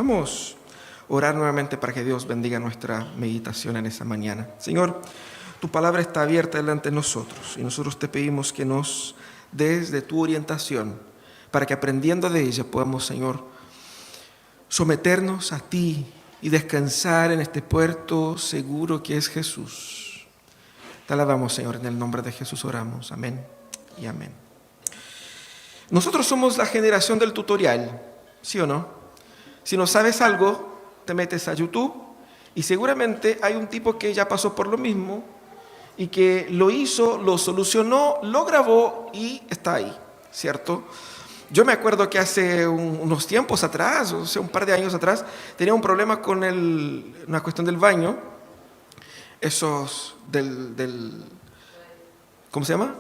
Vamos a orar nuevamente para que Dios bendiga nuestra meditación en esa mañana. Señor, tu palabra está abierta delante de nosotros y nosotros te pedimos que nos des de tu orientación para que aprendiendo de ella podamos, Señor, someternos a ti y descansar en este puerto seguro que es Jesús. Te alabamos, Señor, en el nombre de Jesús oramos. Amén y amén. Nosotros somos la generación del tutorial, ¿sí o no? Si no sabes algo, te metes a YouTube y seguramente hay un tipo que ya pasó por lo mismo y que lo hizo, lo solucionó, lo grabó y está ahí, ¿cierto? Yo me acuerdo que hace unos tiempos atrás, o sea, un par de años atrás, tenía un problema con una cuestión del baño, esos ¿cómo se llama?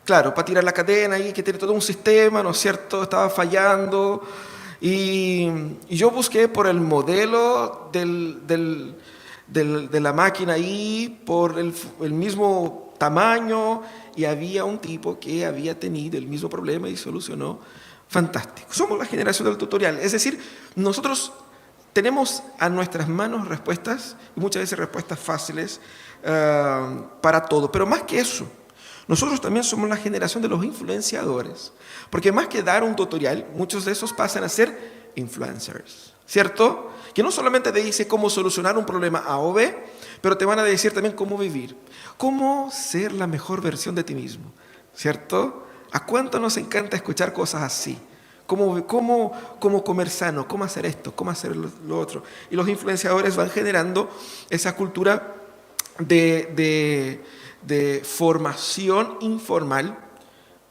Claro, para tirar la cadena y que tiene todo un sistema, ¿no es cierto? Estaba fallando. Y yo busqué por el modelo de la máquina ahí, por el mismo tamaño, y había un tipo que había tenido el mismo problema y solucionó. Fantástico. Somos la generación del tutorial. Es decir, nosotros tenemos a nuestras manos respuestas, y muchas veces respuestas fáciles para todo. Pero más que eso, nosotros también somos la generación de los influenciadores, porque más que dar un tutorial, muchos de esos pasan a ser influencers, ¿cierto? Que no solamente te dice cómo solucionar un problema A o B, pero te van a decir también cómo vivir, cómo ser la mejor versión de ti mismo, ¿cierto? ¿A cuánto nos encanta escuchar cosas así? Cómo comer sano, cómo hacer esto, cómo hacer lo otro. Y los influenciadores van generando esa cultura de formación informal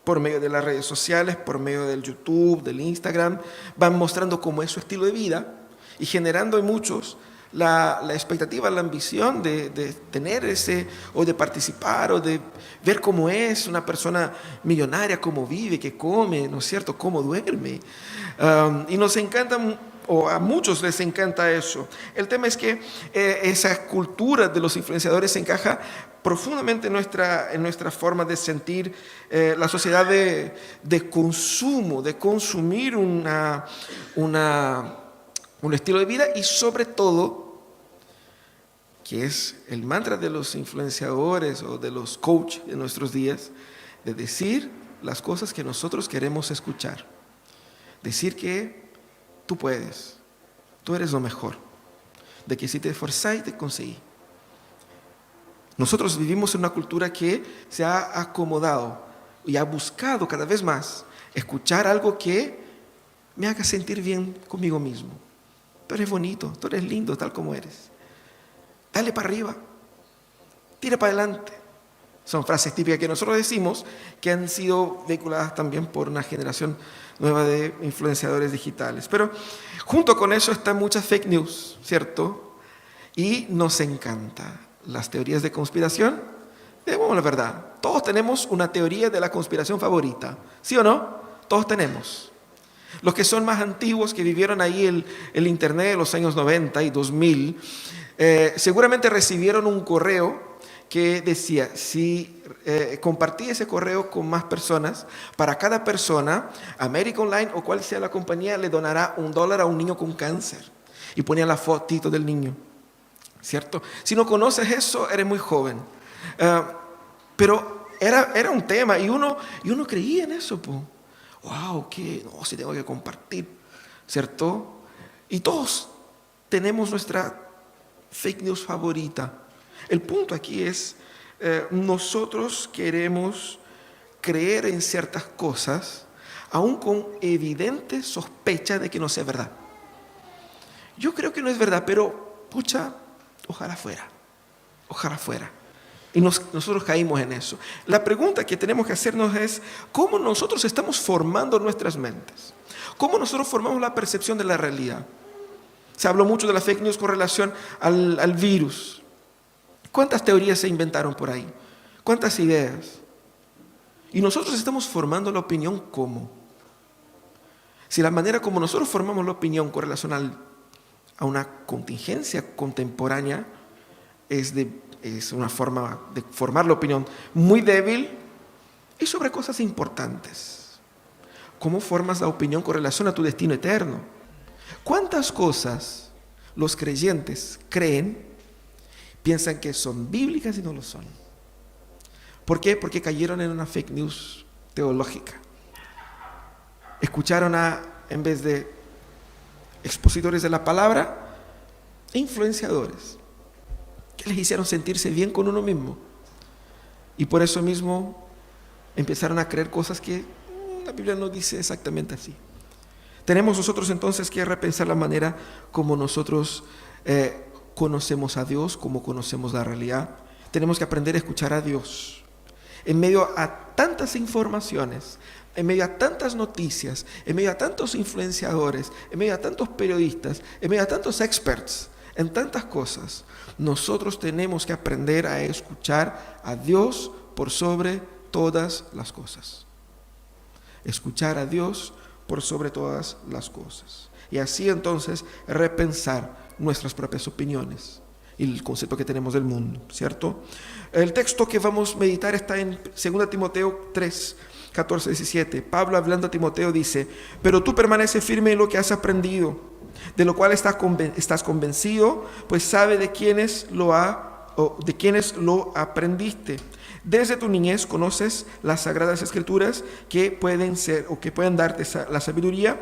por medio de las redes sociales, por medio del YouTube, del Instagram, van mostrando cómo es su estilo de vida y generando en muchos la expectativa, la ambición de tener ese, o de participar, o de ver cómo es una persona millonaria, cómo vive, qué come, ¿no es cierto?, cómo duerme. Y nos encanta, o a muchos les encanta eso. El tema es que esa cultura de los influenciadores se encaja profundamente en nuestra forma de sentir la sociedad de consumo, de consumir un estilo de vida y sobre todo, que es el mantra de los influenciadores o de los coaches de nuestros días, de decir las cosas que nosotros queremos escuchar. Decir que tú puedes, tú eres lo mejor, de que si te esforzás te conseguís. Nosotros vivimos en una cultura que se ha acomodado y ha buscado cada vez más escuchar algo que me haga sentir bien conmigo mismo. Tú eres bonito, tú eres lindo tal como eres. Dale para arriba, tira para adelante. Son frases típicas que nosotros decimos que han sido vehiculadas también por una generación nueva de influenciadores digitales. Pero junto con eso están muchas fake news, ¿cierto? Y nos encanta las teorías de conspiración. Digamos la verdad, todos tenemos una teoría de la conspiración favorita, ¿sí o no? Todos tenemos. Los que son más antiguos, que vivieron ahí el internet de los años 90 y 2000, seguramente recibieron un correo que decía, si compartí ese correo con más personas, para cada persona, America Online o cual sea la compañía, le donará $1 a un niño con cáncer. Y ponía la fotito del niño, ¿cierto? Si no conoces eso, eres muy joven. Pero era un tema y uno creía en eso, po. Wow, que no, si tengo que compartir, ¿cierto? Y todos tenemos nuestra fake news favorita. El punto aquí es, nosotros queremos creer en ciertas cosas, aún con evidente sospecha de que no sea verdad. Yo creo que no es verdad, pero, pucha, ojalá fuera. Ojalá fuera. Y nosotros caímos en eso. La pregunta que tenemos que hacernos es, ¿cómo nosotros estamos formando nuestras mentes? ¿Cómo nosotros formamos la percepción de la realidad? Se habló mucho de la fake news con relación al virus. ¿Cuántas teorías se inventaron por ahí? ¿Cuántas ideas? Y nosotros estamos formando la opinión ¿cómo? Si la manera como nosotros formamos la opinión con relación a una contingencia contemporánea es una forma de formar la opinión muy débil y sobre cosas importantes. ¿Cómo formas la opinión con relación a tu destino eterno? ¿Cuántas cosas los creyentes creen, piensan que son bíblicas y no lo son? ¿Por qué? Porque cayeron en una fake news teológica. Escucharon en vez de expositores de la palabra, influenciadores que les hicieron sentirse bien con uno mismo. Y por eso mismo empezaron a creer cosas que la Biblia no dice exactamente así. Tenemos nosotros entonces que repensar la manera como nosotros conocemos a Dios, como conocemos la realidad. Tenemos que aprender a escuchar a Dios. En medio a tantas informaciones, en medio a tantas noticias, en medio a tantos influenciadores, en medio a tantos periodistas, en medio a tantos experts, en tantas cosas, nosotros tenemos que aprender a escuchar a Dios por sobre todas las cosas. Escuchar a Dios por sobre todas las cosas. Y así entonces repensar nuestras propias opiniones y el concepto que tenemos del mundo, ¿cierto? El texto que vamos a meditar está en 2 Timoteo 3, 14, 17. Pablo, hablando a Timoteo, dice: pero tú permanece firme en lo que has aprendido, de lo cual estás convencido, pues sabe de quiénes lo aprendiste. Desde tu niñez conoces las sagradas escrituras que pueden darte la sabiduría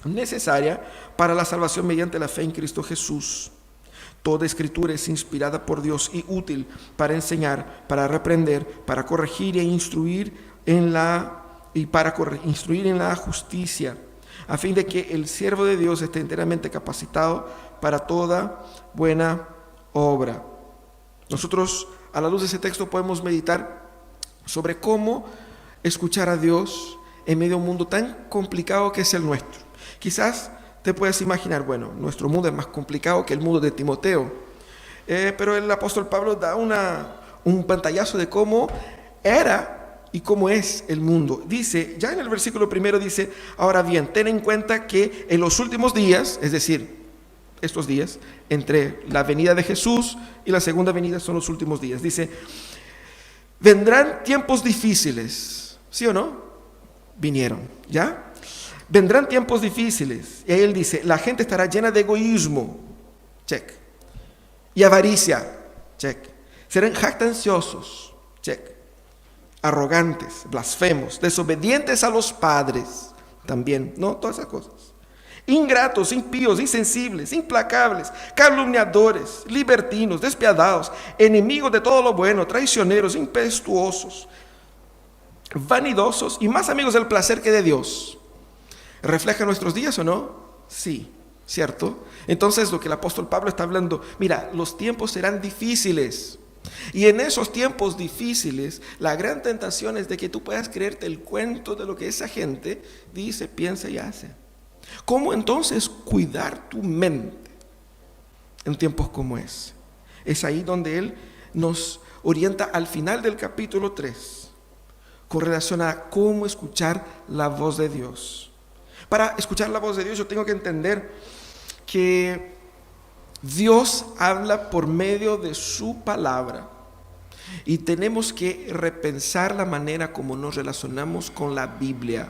necesaria para la salvación mediante la fe en Cristo Jesús. Toda escritura es inspirada por Dios y útil para enseñar, para reprender, para corregir e instruir en la justicia, a fin de que el siervo de Dios esté enteramente capacitado para toda buena obra. Nosotros, a la luz de ese texto, podemos meditar sobre cómo escuchar a Dios en medio de un mundo tan complicado que es el nuestro. Quizás te puedes imaginar, bueno, nuestro mundo es más complicado que el mundo de Timoteo, pero el apóstol Pablo da un pantallazo de cómo era y cómo es el mundo. Dice, ya en el versículo 1 dice: ahora bien, ten en cuenta que en los últimos días, es decir, estos días, entre la venida de Jesús y la segunda venida son los últimos días. Dice, vendrán tiempos difíciles, ¿sí o no? Vinieron, ¿ya? Vendrán tiempos difíciles. Y ahí él dice, la gente estará llena de egoísmo, check, y avaricia, check. Serán jactanciosos, check, arrogantes, blasfemos, desobedientes a los padres, también, ¿no? Todas esas cosas. Ingratos, impíos, insensibles, implacables, calumniadores, libertinos, despiadados, enemigos de todo lo bueno, traicioneros, impetuosos, vanidosos y más amigos del placer que de Dios. ¿Refleja nuestros días o no? Sí, ¿cierto? Entonces lo que el apóstol Pablo está hablando, mira, los tiempos serán difíciles. Y en esos tiempos difíciles, la gran tentación es de que tú puedas creerte el cuento de lo que esa gente dice, piensa y hace. ¿Cómo entonces cuidar tu mente en tiempos como ese? Es ahí donde él nos orienta al final del capítulo 3, con relación a cómo escuchar la voz de Dios. Para escuchar la voz de Dios yo tengo que entender que Dios habla por medio de su palabra y tenemos que repensar la manera como nos relacionamos con la Biblia.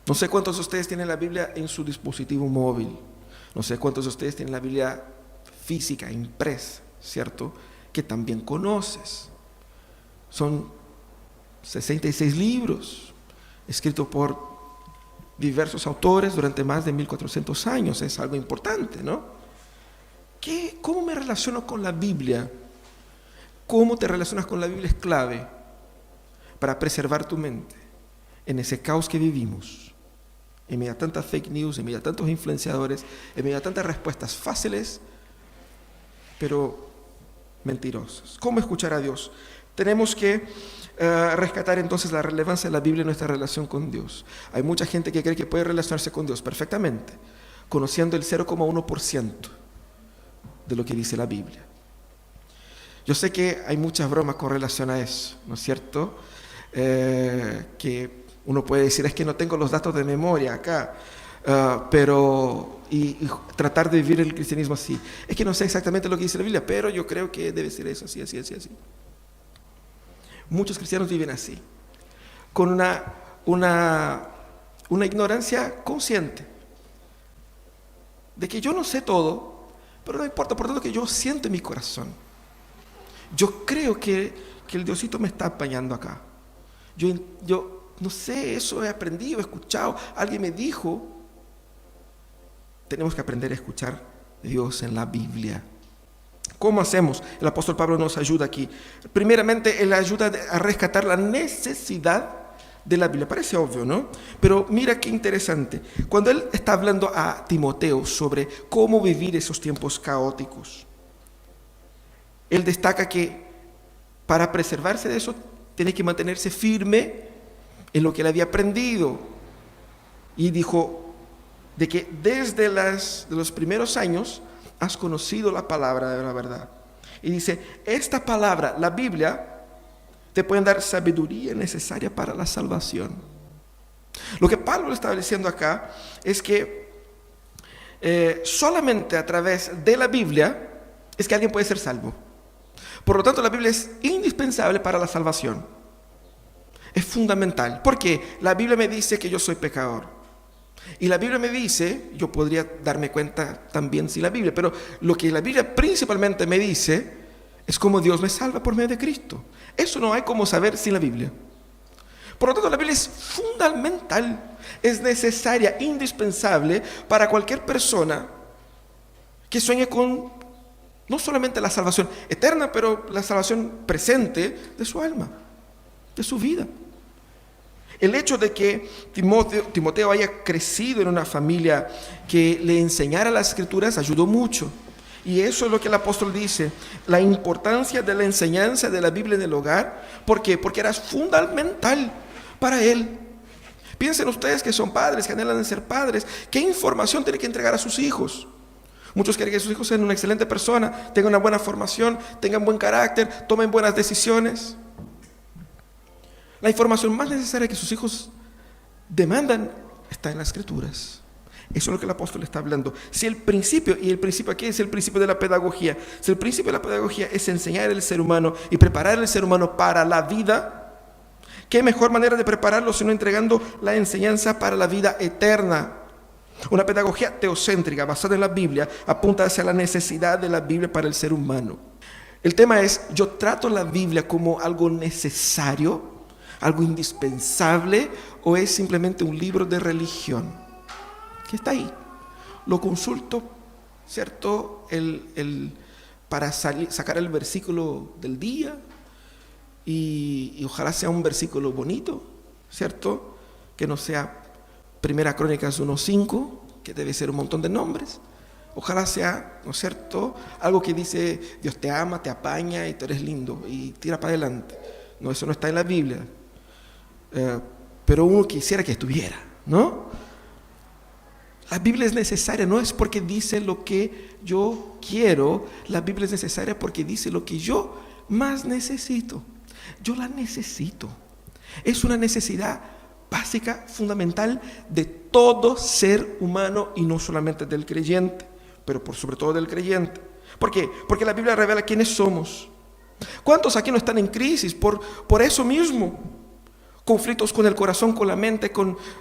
No sé cuántos de ustedes tienen la Biblia en su dispositivo móvil, no sé cuántos de ustedes tienen la Biblia física, impresa, ¿cierto? Que también conoces. Son 66 libros escritos por diversos autores durante más de 1400 años. Es algo importante, ¿no? ¿Cómo me relaciono con la Biblia? ¿Cómo te relacionas con la Biblia? Es clave para preservar tu mente en ese caos que vivimos, en medio a tantas fake news, en medio a tantos influenciadores, en medio a tantas respuestas fáciles, pero mentirosas. ¿Cómo escuchar a Dios? Tenemos que rescatar entonces la relevancia de la Biblia en nuestra relación con Dios. Hay mucha gente que cree que puede relacionarse con Dios perfectamente, conociendo el 0,1% de lo que dice la Biblia. Yo sé que hay muchas bromas con relación a eso, ¿no es cierto? Que uno puede decir, es que no tengo los datos de memoria acá, pero tratar de vivir el cristianismo así. Es que no sé exactamente lo que dice la Biblia, pero yo creo que debe ser eso, así, así, así, así. Muchos cristianos viven así, con una ignorancia consciente, de que yo no sé todo, pero no importa, por tanto que yo siento en mi corazón. Yo creo que el Diosito me está apañando acá. Yo no sé, eso he aprendido, he escuchado, alguien me dijo. Tenemos que aprender a escuchar a Dios en la Biblia. ¿Cómo hacemos? El apóstol Pablo nos ayuda aquí. Primeramente, él ayuda a rescatar la necesidad de la Biblia. Parece obvio, ¿no? Pero mira qué interesante. Cuando él está hablando a Timoteo sobre cómo vivir esos tiempos caóticos, él destaca que para preservarse de eso, tiene que mantenerse firme en lo que él había aprendido. Y dijo de que desde los primeros años has conocido la palabra de la verdad. Y dice, esta palabra, la Biblia, te pueden dar sabiduría necesaria para la salvación. Lo que Pablo está diciendo acá es que solamente a través de la Biblia es que alguien puede ser salvo. Por lo tanto, la Biblia es indispensable para la salvación. Es fundamental. Porque la Biblia me dice que yo soy pecador. Y la Biblia me dice, yo podría darme cuenta también sin la Biblia, pero lo que la Biblia principalmente me dice es cómo Dios me salva por medio de Cristo. Eso no hay como saber sin la Biblia. Por lo tanto, la Biblia es fundamental, es necesaria, indispensable para cualquier persona que sueñe con no solamente la salvación eterna, pero la salvación presente de su alma, de su vida. El hecho de que Timoteo haya crecido en una familia que le enseñara las Escrituras ayudó mucho. Y eso es lo que el apóstol dice, la importancia de la enseñanza de la Biblia en el hogar. ¿Por qué? Porque era fundamental para él. Piensen ustedes que son padres, que anhelan de ser padres, ¿qué información tienen que entregar a sus hijos? Muchos quieren que sus hijos sean una excelente persona, tengan una buena formación, tengan buen carácter, tomen buenas decisiones. La información más necesaria que sus hijos demandan está en las Escrituras. Eso es lo que el apóstol está hablando. Si el principio, y el principio aquí es el principio de la pedagogía, si el principio de la pedagogía es enseñar al ser humano y preparar al ser humano para la vida, ¿qué mejor manera de prepararlo sino entregando la enseñanza para la vida eterna? Una pedagogía teocéntrica basada en la Biblia apunta hacia la necesidad de la Biblia para el ser humano. El tema es, ¿yo trato la Biblia como algo necesario, algo indispensable, o es simplemente un libro de religión que está ahí? Lo consulto, ¿cierto? Para sacar el versículo del día y ojalá sea un versículo bonito, ¿cierto? Que no sea Primera Crónicas 1:5, que debe ser un montón de nombres. Ojalá sea, ¿no es cierto?, algo que dice, Dios te ama, te apaña y tú eres lindo y tira para adelante. No, eso no está en la Biblia. Pero uno quisiera que estuviera, ¿no? La Biblia es necesaria, no es porque dice lo que yo quiero, la Biblia es necesaria porque dice lo que yo más necesito. Yo la necesito. Es una necesidad básica, fundamental de todo ser humano y no solamente del creyente, pero por sobre todo del creyente. ¿Por qué? Porque la Biblia revela quiénes somos. ¿Cuántos aquí no están en crisis por eso mismo? Conflictos con el corazón, con la mente,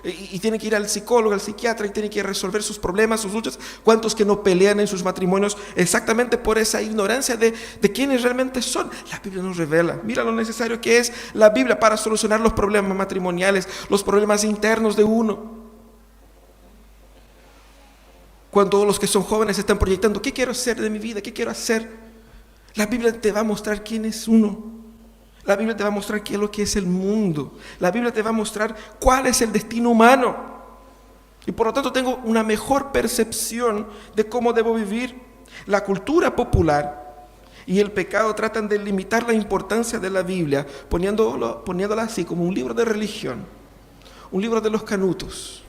y tienen que ir al psicólogo, al psiquiatra, y tienen que resolver sus problemas, sus luchas. ¿Cuántos que no pelean en sus matrimonios exactamente por esa ignorancia de quiénes realmente son? La Biblia nos revela. Mira lo necesario que es la Biblia para solucionar los problemas matrimoniales, los problemas internos de uno. Cuando los que son jóvenes están proyectando, ¿qué quiero hacer de mi vida? ¿Qué quiero hacer? La Biblia te va a mostrar quién es uno. La Biblia te va a mostrar qué es lo que es el mundo. La Biblia te va a mostrar cuál es el destino humano. Y por lo tanto tengo una mejor percepción de cómo debo vivir. La cultura popular y el pecado tratan de limitar la importancia de la Biblia, poniéndola así como un libro de religión, un libro de los canutos.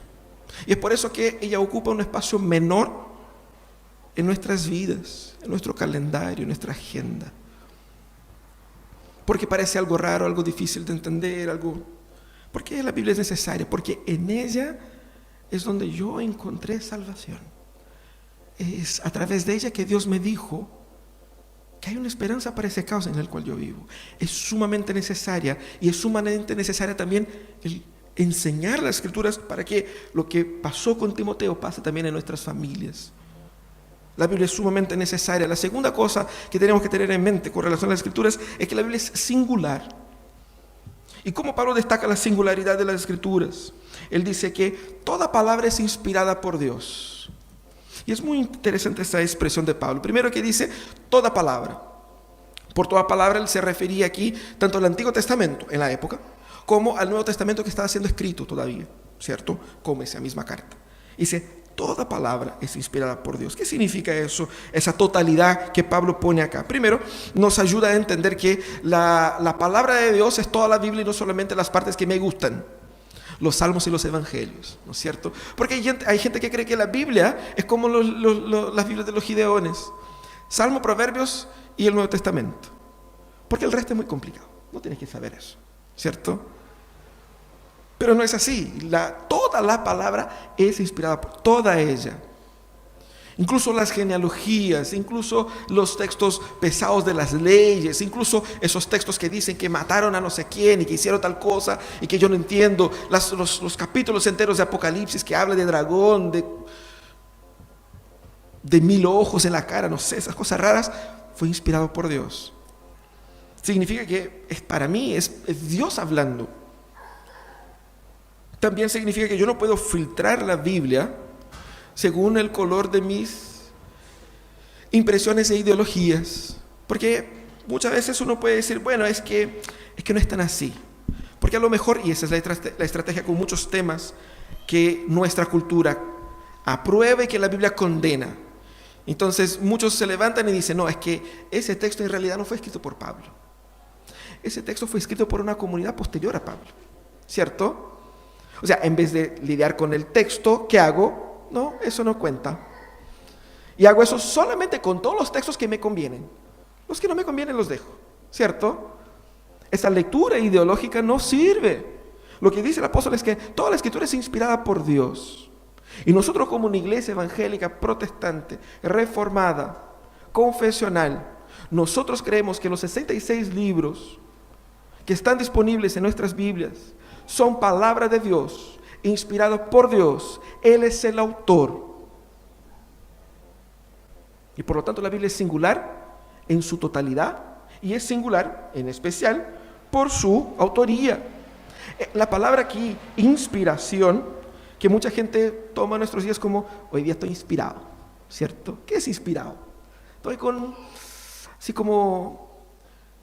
Y es por eso que ella ocupa un espacio menor en nuestras vidas, en nuestro calendario, en nuestra agenda. Porque parece algo raro, algo difícil de entender, ¿Por qué la Biblia es necesaria? Porque en ella es donde yo encontré salvación. Es a través de ella que Dios me dijo que hay una esperanza para ese caos en el cual yo vivo. Es sumamente necesaria, y es sumamente necesaria también el enseñar las Escrituras para que lo que pasó con Timoteo pase también en nuestras familias. La Biblia es sumamente necesaria. La segunda cosa que tenemos que tener en mente con relación a las Escrituras es que la Biblia es singular. ¿Y cómo Pablo destaca la singularidad de las Escrituras? Él dice que toda palabra es inspirada por Dios. Y es muy interesante esa expresión de Pablo. Primero que dice toda palabra. Por toda palabra él se refería aquí tanto al Antiguo Testamento en la época como al Nuevo Testamento que estaba siendo escrito todavía, ¿cierto? Como esa misma carta. Dice, toda palabra es inspirada por Dios. ¿Qué significa eso? Esa totalidad que Pablo pone acá. Primero, nos ayuda a entender que la palabra de Dios es toda la Biblia y no solamente las partes que me gustan. Los salmos y los evangelios, ¿no es cierto? Porque hay gente que cree que la Biblia es como las Biblias de los Gideones. Salmo, Proverbios y el Nuevo Testamento. Porque el resto es muy complicado. No tienes que saber eso, ¿cierto? Pero no es así. Toda la palabra es inspirada por toda ella. Incluso las genealogías, incluso los textos pesados de las leyes, incluso esos textos que dicen que mataron a no sé quién y que hicieron tal cosa y que yo no entiendo, los capítulos enteros de Apocalipsis que habla de dragón, de 1000 ojos en la cara, no sé, esas cosas raras, fue inspirado por Dios. Significa que para mí es Dios hablando. También significa que yo no puedo filtrar la Biblia según el color de mis impresiones e ideologías. Porque muchas veces uno puede decir, bueno, es que no es tan así. Porque a lo mejor, y esa es la estrategia con muchos temas, que nuestra cultura aprueba y que la Biblia condena. Entonces muchos se levantan y dicen, no, es que ese texto en realidad no fue escrito por Pablo. Ese texto fue escrito por una comunidad posterior a Pablo, ¿cierto? O sea, en vez de lidiar con el texto, ¿qué hago? No, eso no cuenta. Y hago eso solamente con todos los textos que me convienen. Los que no me convienen los dejo, ¿cierto? Esa lectura ideológica no sirve. Lo que dice el apóstol es que toda la escritura es inspirada por Dios. Y nosotros como una iglesia evangélica protestante, reformada, confesional, nosotros creemos que los 66 libros que están disponibles en nuestras Biblias son palabra de Dios, inspirado por Dios. Él es el autor. Y por lo tanto la Biblia es singular en su totalidad y es singular en especial por su autoría. La palabra aquí, inspiración, que mucha gente toma en nuestros días como, hoy día estoy inspirado, ¿cierto? ¿Qué es inspirado? Estoy así como,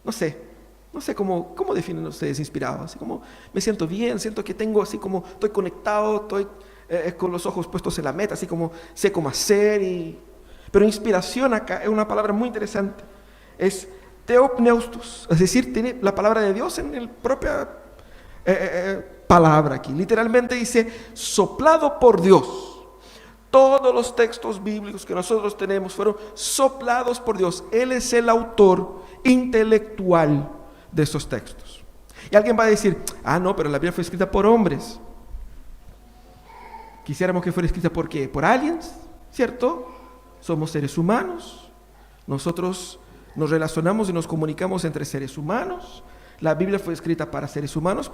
no sé cómo definen ustedes inspirado, así como me siento bien, siento que tengo así como, estoy conectado, estoy con los ojos puestos en la meta, así como sé cómo hacer. Pero inspiración acá es una palabra muy interesante, es theopneustos, es decir, tiene la palabra de Dios en el propia palabra aquí, literalmente dice soplado por Dios. Todos los textos bíblicos que nosotros tenemos fueron soplados por Dios. Él es el autor intelectual de esos textos. Y alguien va a decir, no, pero la Biblia fue escrita por hombres. Quisiéramos que fuera escrita por ¿qué? Por aliens, ¿cierto? Somos seres humanos. Nosotros nos relacionamos y nos comunicamos entre seres humanos. La Biblia fue escrita para seres humanos,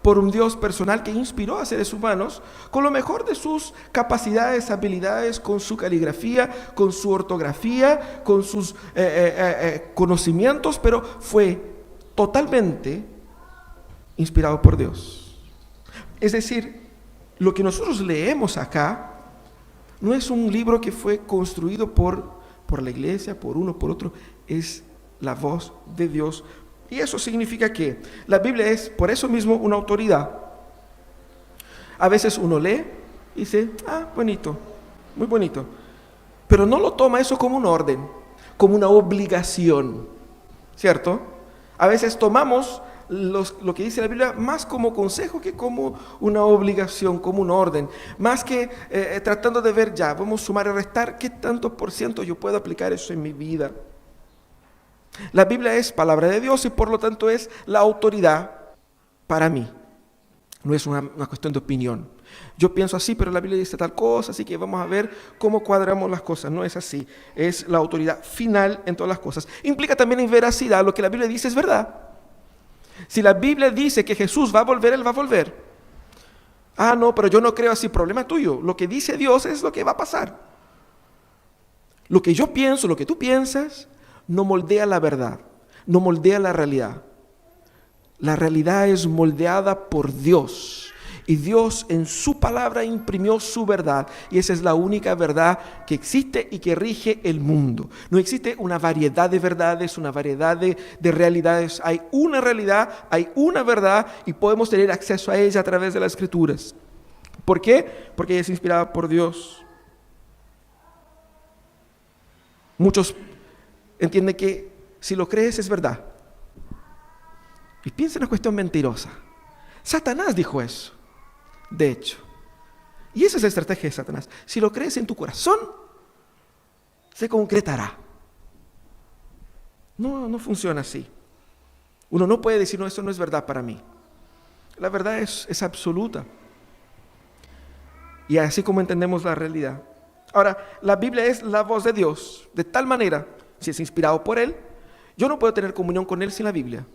por un Dios personal que inspiró a seres humanos con lo mejor de sus capacidades, habilidades, con su caligrafía, con su ortografía, con sus conocimientos, pero fue totalmente inspirado por Dios. Es decir, lo que nosotros leemos acá no es un libro que fue construido por la iglesia, por uno, por otro, es la voz de Dios. Y eso significa que la Biblia es, por eso mismo, una autoridad. A veces uno lee y dice, bonito, muy bonito. Pero no lo toma eso como un orden, como una obligación, ¿cierto? A veces tomamos lo que dice la Biblia más como consejo que como una obligación, como un orden. Más que tratando de ver, vamos a sumar y restar, ¿qué tanto por ciento yo puedo aplicar eso en mi vida? La Biblia es palabra de Dios y por lo tanto es la autoridad para mí. No es una cuestión de opinión. Yo pienso así, pero la Biblia dice tal cosa, así que vamos a ver cómo cuadramos las cosas. No es así. Es la autoridad final en todas las cosas. Implica también en veracidad. Lo que la Biblia dice es verdad. Si la Biblia dice que Jesús va a volver, Él va a volver. No, pero yo no creo así. Problema tuyo. Lo que dice Dios es lo que va a pasar. Lo que yo pienso, lo que tú piensas, no moldea la verdad, no moldea la realidad. La realidad es moldeada por Dios. Y Dios en su palabra imprimió su verdad. Y esa es la única verdad que existe y que rige el mundo. No existe una variedad de verdades, una variedad de realidades. Hay una realidad, hay una verdad y podemos tener acceso a ella a través de las Escrituras. ¿Por qué? Porque ella es inspirada por Dios. Muchos entienden que si lo crees es verdad. Y piensa en una cuestión mentirosa. Satanás dijo eso. De hecho, y esa es la estrategia de Satanás. Si lo crees en tu corazón, se concretará. No funciona así. Uno no puede decir, no, eso no es verdad para mí. La verdad es absoluta. Y así como entendemos la realidad. Ahora, la Biblia es la voz de Dios. De tal manera, si es inspirado por Él, yo no puedo tener comunión con Él sin la Biblia.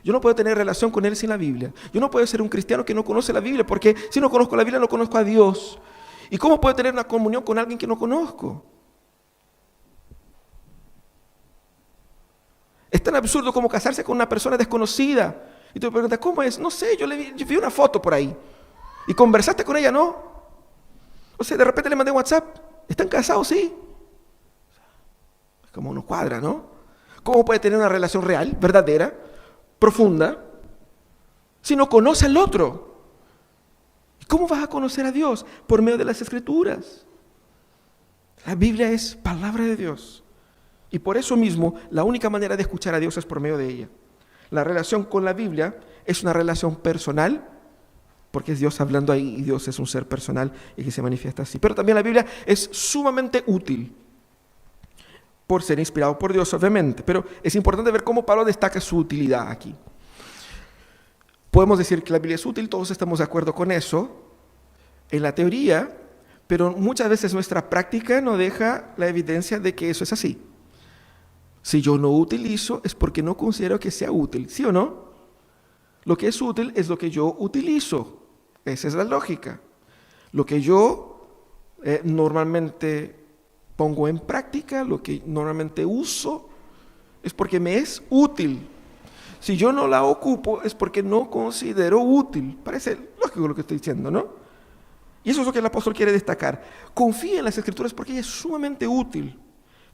Yo no puedo tener relación con Él sin la Biblia. Yo no puedo ser un cristiano que no conoce la Biblia, porque si no conozco la Biblia, no conozco a Dios. ¿Y cómo puedo tener una comunión con alguien que no conozco? Es tan absurdo como casarse con una persona desconocida. Y tú me preguntas, ¿cómo es? No sé, yo vi una foto por ahí. ¿Y conversaste con ella? No. O sea, de repente le mandé un WhatsApp. ¿Están casados? Sí. Es como no cuadra, ¿no? ¿Cómo puede tener una relación real, verdadera, profunda, si no conoce al otro? ¿Cómo vas a conocer a Dios? Por medio de las Escrituras. La Biblia es palabra de Dios. Y por eso mismo, la única manera de escuchar a Dios es por medio de ella. La relación con la Biblia es una relación personal, porque es Dios hablando ahí y Dios es un ser personal y que se manifiesta así. Pero también la Biblia es sumamente útil, por ser inspirado por Dios, obviamente. Pero es importante ver cómo Pablo destaca su utilidad aquí. Podemos decir que la Biblia es útil, todos estamos de acuerdo con eso, en la teoría, pero muchas veces nuestra práctica no deja la evidencia de que eso es así. Si yo no utilizo, es porque no considero que sea útil, ¿sí o no? Lo que es útil es lo que yo utilizo. Esa es la lógica. Lo que yo normalmente pongo en práctica, lo que normalmente uso, es porque me es útil. Si yo no la ocupo, es porque no considero útil. Parece lógico lo que estoy diciendo, ¿no? Y eso es lo que el apóstol quiere destacar. Confía en las Escrituras porque ella es sumamente útil.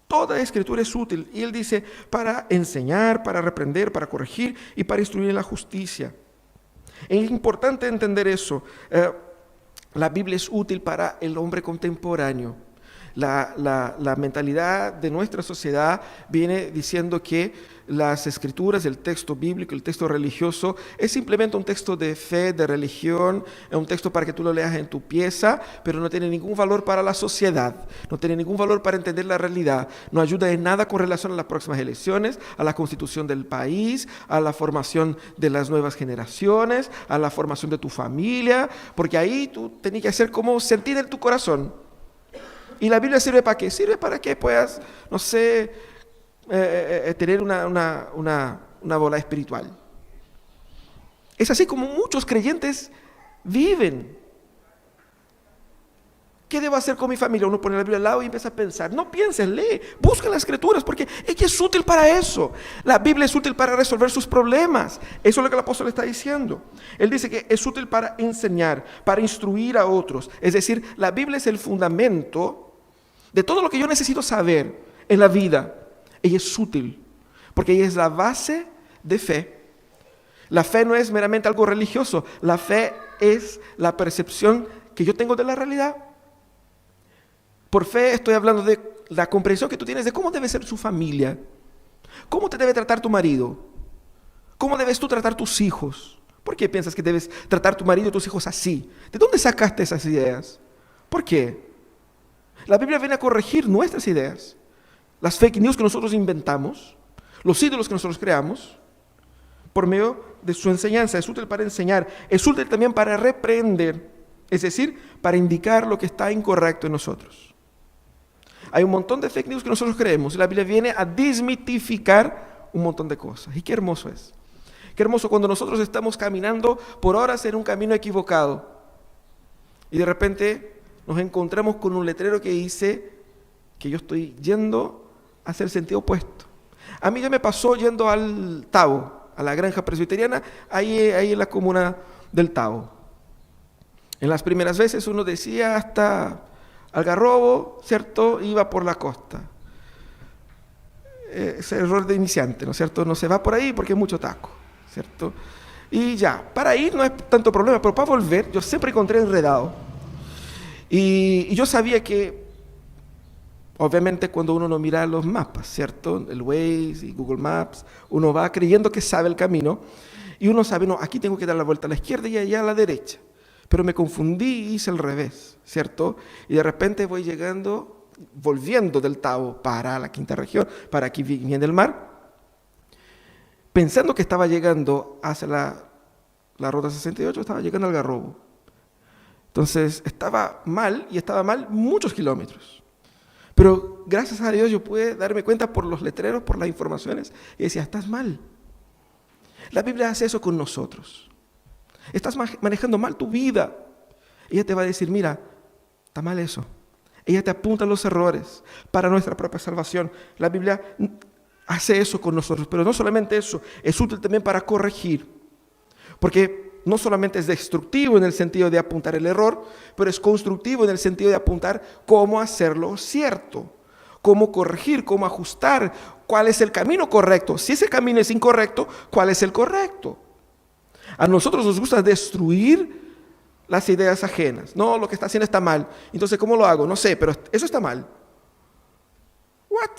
Toda Escritura es útil. Y él dice, para enseñar, para reprender, para corregir y para instruir en la justicia. Es importante entender eso. La Biblia es útil para el hombre contemporáneo. La mentalidad de nuestra sociedad viene diciendo que las Escrituras, el texto bíblico, el texto religioso, es simplemente un texto de fe, de religión, es un texto para que tú lo leas en tu pieza, pero no tiene ningún valor para la sociedad, no tiene ningún valor para entender la realidad, no ayuda en nada con relación a las próximas elecciones, a la constitución del país, a la formación de las nuevas generaciones, a la formación de tu familia, porque ahí tú tenés que hacer como sentir en tu corazón. ¿Y la Biblia sirve para qué? Sirve para que puedas, no sé, tener una bola espiritual. Es así como muchos creyentes viven. ¿Qué debo hacer con mi familia? Uno pone la Biblia al lado y empieza a pensar. No pienses, lee, busca las Escrituras, porque ella es útil para eso. La Biblia es útil para resolver sus problemas. Eso es lo que el apóstol está diciendo. Él dice que es útil para enseñar, para instruir a otros. Es decir, la Biblia es el fundamento de todo lo que yo necesito saber en la vida. Ella es útil, porque ella es la base de fe. La fe no es meramente algo religioso. La fe es la percepción que yo tengo de la realidad. Por fe estoy hablando de la comprensión que tú tienes de cómo debe ser su familia, cómo te debe tratar tu marido, cómo debes tú tratar tus hijos. ¿Por qué piensas que debes tratar tu marido y tus hijos así? ¿De dónde sacaste esas ideas? ¿Por qué? La Biblia viene a corregir nuestras ideas, las fake news que nosotros inventamos, los ídolos que nosotros creamos, por medio de su enseñanza. Es útil para enseñar, es útil también para reprender, es decir, para indicar lo que está incorrecto en nosotros. Hay un montón de fake news que nosotros creemos y la Biblia viene a desmitificar un montón de cosas. Y qué hermoso es. Qué hermoso cuando nosotros estamos caminando por horas en un camino equivocado y de repente nos encontramos con un letrero que dice que yo estoy yendo hacia el sentido opuesto. A mí ya me pasó yendo al Tabo, a la granja presbiteriana, ahí en la comuna del Tabo. En las primeras veces uno decía hasta Algarrobo, ¿cierto? Iba por la costa. Ese error de iniciante, ¿no es cierto? No se va por ahí porque hay mucho taco, ¿cierto? Y ya, para ir no es tanto problema, pero para volver yo siempre encontré enredado. Y yo sabía que, obviamente, cuando uno no mira los mapas, ¿cierto? El Waze y Google Maps, uno va creyendo que sabe el camino y uno sabe, no, aquí tengo que dar la vuelta a la izquierda y allá a la derecha. Pero me confundí y hice el revés, ¿cierto? Y de repente voy volviendo del Tabo para la quinta región, para aquí Viña del Mar, pensando que estaba llegando hacia la ruta 68, estaba llegando al Algarrobo. Entonces estaba mal, y estaba mal muchos kilómetros. Pero gracias a Dios yo pude darme cuenta por los letreros, por las informaciones, y decía, estás mal. La Biblia hace eso con nosotros. Estás manejando mal tu vida. Ella te va a decir, mira, está mal eso. Ella te apunta los errores para nuestra propia salvación. La Biblia hace eso con nosotros, pero no solamente eso, es útil también para corregir. Porque no solamente es destructivo en el sentido de apuntar el error, pero es constructivo en el sentido de apuntar cómo hacerlo cierto, cómo corregir, cómo ajustar, cuál es el camino correcto. Si ese camino es incorrecto, ¿cuál es el correcto? A nosotros nos gusta destruir las ideas ajenas. No, lo que está haciendo está mal. Entonces, ¿cómo lo hago? No sé, pero eso está mal. ¿What?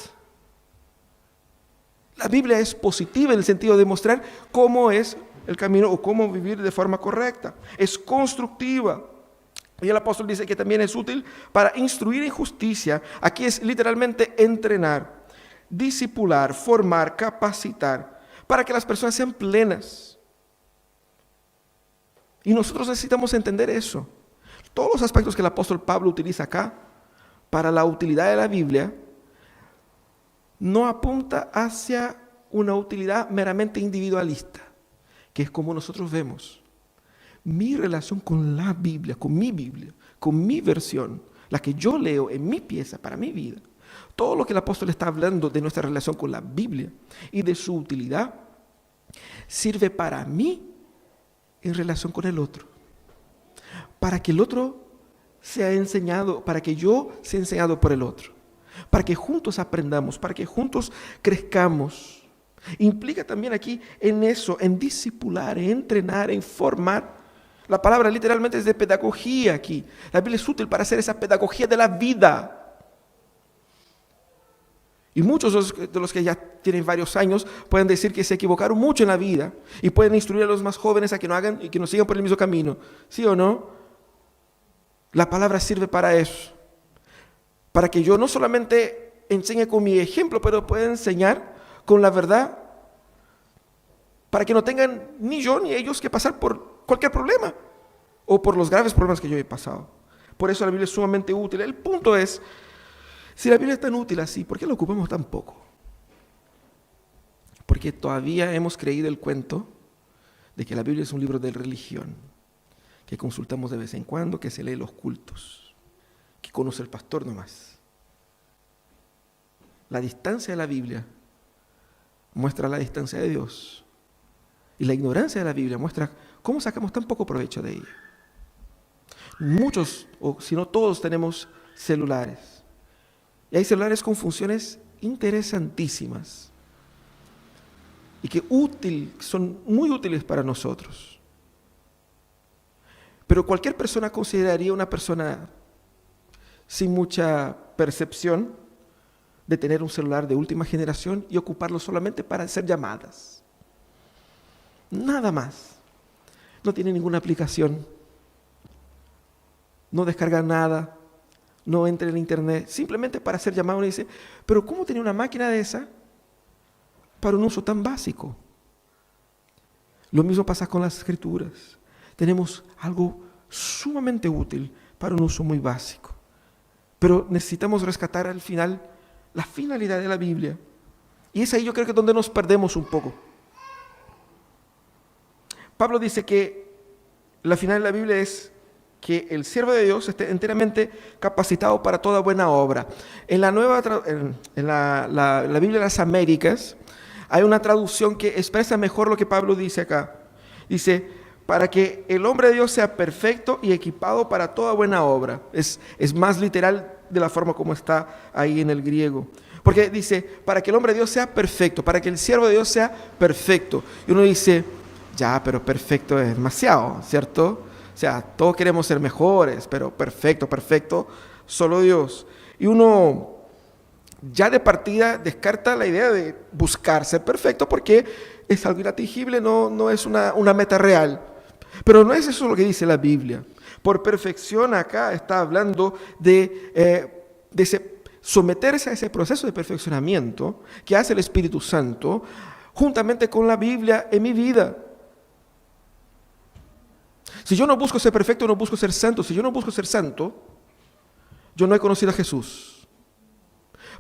La Biblia es positiva en el sentido de mostrar cómo es el camino o cómo vivir de forma correcta. Es constructiva. Y el apóstol dice que también es útil para instruir en justicia. Aquí es literalmente entrenar, discipular, formar, capacitar, para que las personas sean plenas. Y nosotros necesitamos entender eso. Todos los aspectos que el apóstol Pablo utiliza acá para la utilidad de la Biblia no apunta hacia una utilidad meramente individualista, que es como nosotros vemos mi relación con la Biblia, con mi versión, la que yo leo en mi pieza para mi vida. Todo lo que el apóstol está hablando de nuestra relación con la Biblia y de su utilidad sirve para mí en relación con el otro, para que el otro sea enseñado, para que yo sea enseñado por el otro, para que juntos aprendamos, para que juntos crezcamos. Implica también aquí en eso, en discipular, en entrenar, en formar. La palabra literalmente es de pedagogía aquí. La Biblia es útil para hacer esa pedagogía de la vida. Y muchos de los que ya tienen varios años pueden decir que se equivocaron mucho en la vida y pueden instruir a los más jóvenes a que no hagan y que no sigan por el mismo camino. ¿Sí o no? La palabra sirve para eso. Para que yo no solamente enseñe con mi ejemplo, pero pueda enseñar con la verdad. Para que no tengan ni yo ni ellos que pasar por cualquier problema o por los graves problemas que yo he pasado. Por eso la Biblia es sumamente útil. El punto es, si la Biblia es tan útil así, ¿por qué la ocupamos tan poco? Porque todavía hemos creído el cuento de que la Biblia es un libro de religión, que consultamos de vez en cuando, que se lee los cultos, que conoce el pastor nomás. La distancia de la Biblia muestra la distancia de Dios. Y la ignorancia de la Biblia muestra cómo sacamos tan poco provecho de ella. Muchos, o si no todos, tenemos celulares. Y hay celulares con funciones interesantísimas y que son muy útiles para nosotros. Pero cualquier persona consideraría una persona sin mucha percepción de tener un celular de última generación y ocuparlo solamente para hacer llamadas. Nada más. No tiene ninguna aplicación. No descarga nada. No entra en internet. Simplemente para hacer llamadas. Uno dice, pero ¿cómo tenía una máquina de esa para un uso tan básico? Lo mismo pasa con las escrituras. Tenemos algo sumamente útil para un uso muy básico. Pero necesitamos rescatar al final la finalidad de la Biblia. Y es ahí yo creo que es donde nos perdemos un poco. Pablo dice que la finalidad de la Biblia es que el siervo de Dios esté enteramente capacitado para toda buena obra. En la Biblia de las Américas hay una traducción que expresa mejor lo que Pablo dice acá. Dice, para que el hombre de Dios sea perfecto y equipado para toda buena obra. Es más literal de la forma como está ahí en el griego. Porque dice, para que el hombre de Dios sea perfecto, para que el siervo de Dios sea perfecto. Y uno dice, ya, pero perfecto es demasiado, ¿cierto? O sea, todos queremos ser mejores, pero perfecto, solo Dios. Y uno ya de partida descarta la idea de buscar ser perfecto porque es algo inatingible, no es una meta real. Pero no es eso lo que dice la Biblia. Por perfección acá está hablando de someterse a ese proceso de perfeccionamiento que hace el Espíritu Santo juntamente con la Biblia en mi vida. Si yo no busco ser perfecto, no busco ser santo. Si yo no busco ser santo, yo no he conocido a Jesús.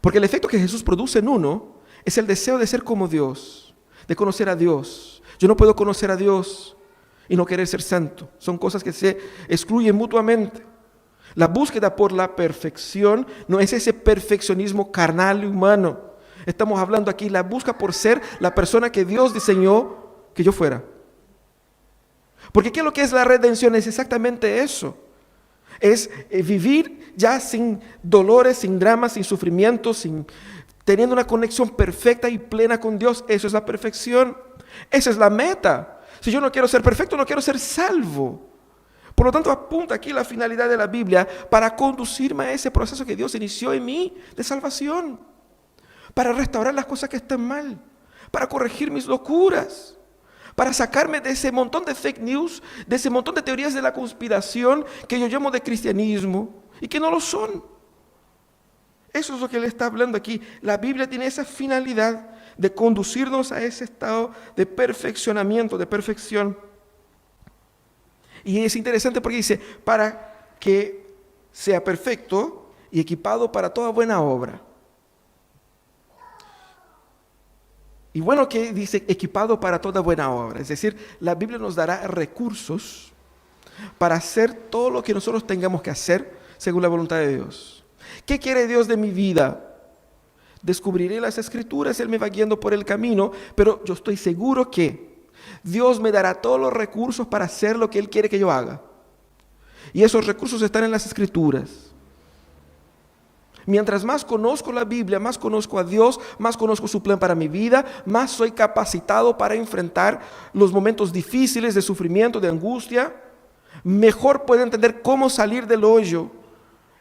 Porque el efecto que Jesús produce en uno es el deseo de ser como Dios, de conocer a Dios. Yo no puedo conocer a Dios y no querer ser santo. Son cosas que se excluyen mutuamente. La búsqueda por la perfección no es ese perfeccionismo carnal y humano. Estamos hablando aquí, la busca por ser la persona que Dios diseñó que yo fuera. Porque ¿qué es lo que es la redención? Es exactamente eso. Es vivir ya sin dolores, sin dramas, sin sufrimientos, teniendo una conexión perfecta y plena con Dios. Eso es la perfección. Esa es la meta. Si yo no quiero ser perfecto, no quiero ser salvo. Por lo tanto, apunta aquí la finalidad de la Biblia para conducirme a ese proceso que Dios inició en mí de salvación. Para restaurar las cosas que están mal. Para corregir mis locuras. Para sacarme de ese montón de fake news, de ese montón de teorías de la conspiración que yo llamo de cristianismo y que no lo son. Eso es lo que él está hablando aquí. La Biblia tiene esa finalidad de conducirnos a ese estado de perfeccionamiento, de perfección. Y es interesante porque dice, para que sea perfecto y equipado para toda buena obra. Y bueno que dice equipado para toda buena obra. Es decir, la Biblia nos dará recursos para hacer todo lo que nosotros tengamos que hacer según la voluntad de Dios. ¿Qué quiere Dios de mi vida? Descubriré las Escrituras, Él me va guiando por el camino, pero yo estoy seguro que Dios me dará todos los recursos para hacer lo que Él quiere que yo haga. Y esos recursos están en las Escrituras. Mientras más conozco la Biblia, más conozco a Dios, más conozco su plan para mi vida, más soy capacitado para enfrentar los momentos difíciles de sufrimiento, de angustia. Mejor puedo entender cómo salir del hoyo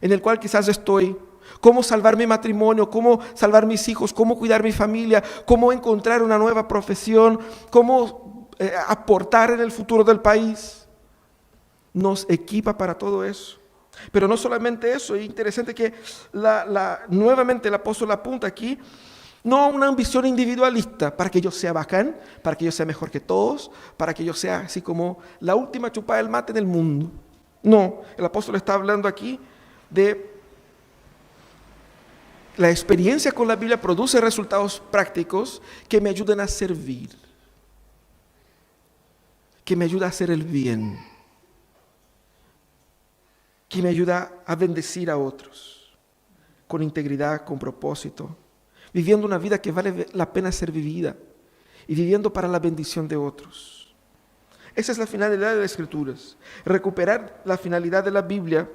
en el cual quizás estoy, cómo salvar mi matrimonio, cómo salvar mis hijos, cómo cuidar mi familia, cómo encontrar una nueva profesión, cómo aportar en el futuro del país. Nos equipa para todo eso. Pero no solamente eso, es interesante que nuevamente el apóstol apunta aquí, no a una ambición individualista, para que yo sea bacán, para que yo sea mejor que todos, para que yo sea así como la última chupada del mate del mundo. No, el apóstol está hablando aquí de la experiencia con la Biblia produce resultados prácticos que me ayuden a servir, que me ayuda a hacer el bien, que me ayuda a bendecir a otros con integridad, con propósito, viviendo una vida que vale la pena ser vivida y viviendo para la bendición de otros. Esa es la finalidad de las Escrituras. Recuperar la finalidad de la Biblia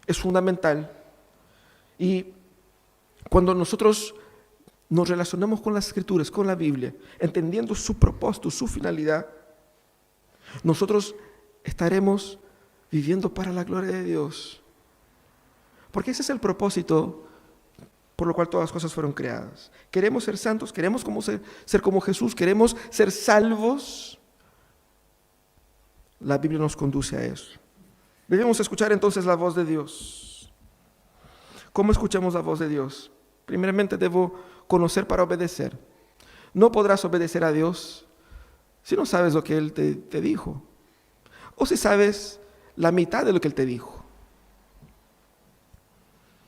es fundamental. Y cuando nosotros nos relacionamos con las Escrituras, con la Biblia, entendiendo su propósito, su finalidad, nosotros estaremos viviendo para la gloria de Dios. Porque ese es el propósito por lo cual todas las cosas fueron creadas. Queremos ser santos, queremos ser como Jesús, queremos ser salvos. La Biblia nos conduce a eso. Debemos escuchar entonces la voz de Dios. ¿Cómo escuchamos la voz de Dios? Primeramente debo conocer para obedecer. No podrás obedecer a Dios si no sabes lo que Él te dijo. O si sabes la mitad de lo que Él te dijo.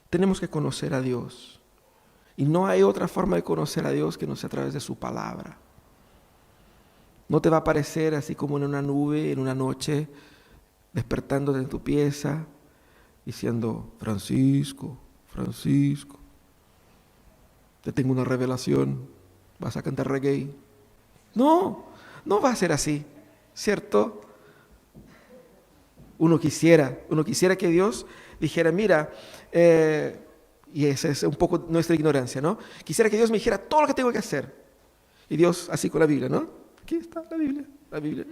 Tenemos que conocer a Dios. Y no hay otra forma de conocer a Dios que no sea a través de su palabra. No te va a aparecer así como en una nube, en una noche, despertándote en tu pieza, diciendo, Francisco, Francisco, te tengo una revelación, vas a cantar reggae. No, no va a ser así, ¿cierto? Uno quisiera que Dios dijera, mira, y esa es un poco nuestra ignorancia, ¿no? Quisiera que Dios me dijera todo lo que tengo que hacer. Y Dios, así con la Biblia, ¿no? Aquí está la Biblia.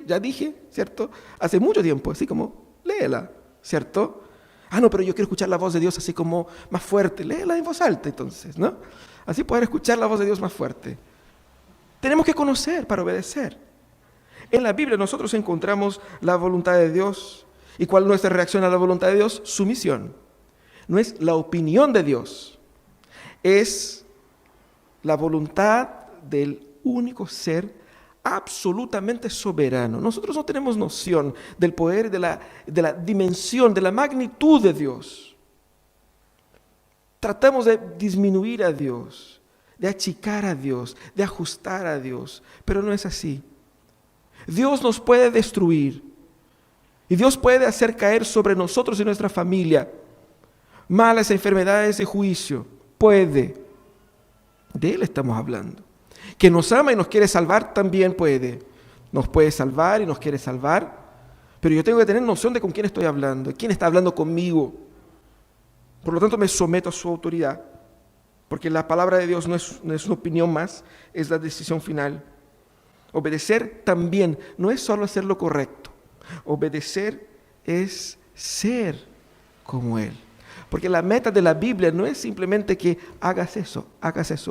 Ya dije, ¿cierto? Hace mucho tiempo, así como, léela, ¿cierto? No, pero yo quiero escuchar la voz de Dios así como más fuerte. Léela en voz alta, entonces, ¿no? Así poder escuchar la voz de Dios más fuerte. Tenemos que conocer para obedecer. En la Biblia nosotros encontramos la voluntad de Dios. ¿Y cuál es nuestra reacción a la voluntad de Dios? Sumisión. No es la opinión de Dios. Es la voluntad del único ser absolutamente soberano. Nosotros no tenemos noción del poder, de la dimensión, de la magnitud de Dios. Tratamos de disminuir a Dios, de achicar a Dios, de ajustar a Dios, pero no es así. Dios nos puede destruir y Dios puede hacer caer sobre nosotros y nuestra familia malas enfermedades de juicio. Puede. De Él estamos hablando. Que nos ama y nos quiere salvar también puede. Nos puede salvar y nos quiere salvar, pero yo tengo que tener noción de con quién estoy hablando, quién está hablando conmigo. Por lo tanto, me someto a su autoridad, porque la palabra de Dios no es una opinión más, es la decisión final. Obedecer también no es solo hacer lo correcto. Obedecer es ser como Él. Porque la meta de la Biblia no es simplemente que hagas eso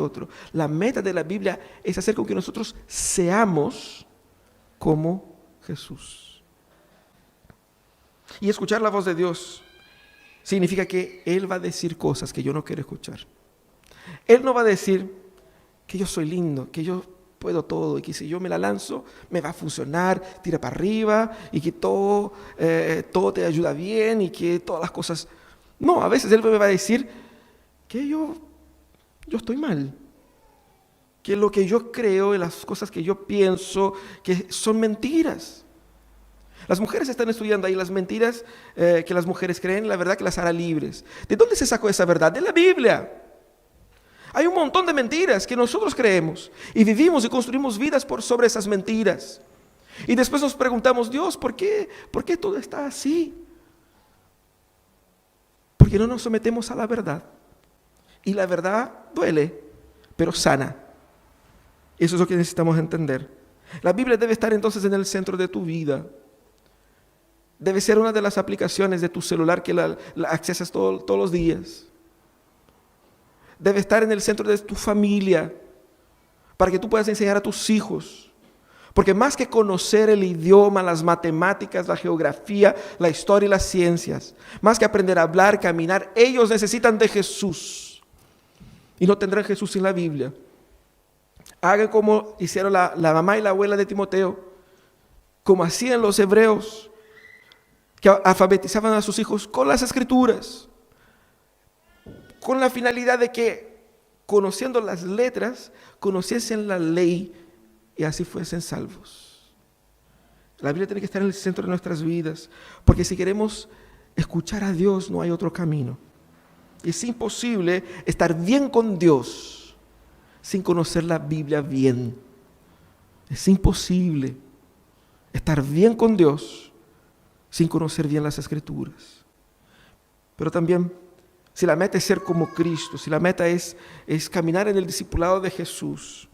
otro. La meta de la Biblia es hacer con que nosotros seamos como Jesús. Y escuchar la voz de Dios significa que Él va a decir cosas que yo no quiero escuchar. Él no va a decir que yo soy lindo, que yo puedo todo y que si yo me la lanzo me va a funcionar, tira para arriba y que todo te ayuda bien y que todas las cosas... No, a veces Él me va a decir que yo estoy mal, que lo que yo creo y las cosas que yo pienso que son mentiras. Las mujeres están estudiando ahí las mentiras que las mujeres creen, la verdad que las hará libres. ¿De dónde se sacó esa verdad? De la Biblia. Hay un montón de mentiras que nosotros creemos y vivimos y construimos vidas sobre esas mentiras. Y después nos preguntamos, Dios, ¿por qué todo está así? Porque no nos sometemos a la verdad. Y la verdad duele, pero sana. Eso es lo que necesitamos entender. La Biblia debe estar entonces en el centro de tu vida. Debe ser una de las aplicaciones de tu celular que la accesas todos los días. Debe estar en el centro de tu familia para que tú puedas enseñar a tus hijos. Porque más que conocer el idioma, las matemáticas, la geografía, la historia y las ciencias, más que aprender a hablar, caminar, ellos necesitan de Jesús. Y no tendrán Jesús sin la Biblia. Hagan como hicieron la mamá y la abuela de Timoteo, como hacían los hebreos, que alfabetizaban a sus hijos con las Escrituras, con la finalidad de que, conociendo las letras, conociesen la ley y así fuesen salvos. La Biblia tiene que estar en el centro de nuestras vidas, porque si queremos escuchar a Dios, no hay otro camino. Es imposible estar bien con Dios sin conocer la Biblia bien. Es imposible estar bien con Dios sin conocer bien las Escrituras. Pero también, si la meta es ser como Cristo, si la meta es caminar en el discipulado de Jesús,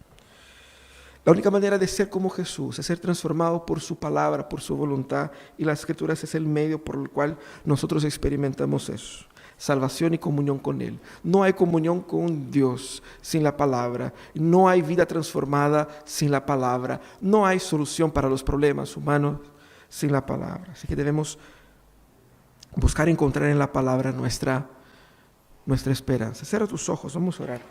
la única manera de ser como Jesús es ser transformado por su palabra, por su voluntad, y las Escrituras es el medio por el cual nosotros experimentamos eso. Salvación y comunión con Él. No hay comunión con Dios sin la palabra. No hay vida transformada sin la palabra. No hay solución para los problemas humanos sin la palabra. Así que debemos buscar encontrar en la palabra nuestra esperanza. Cierra tus ojos, vamos a orar.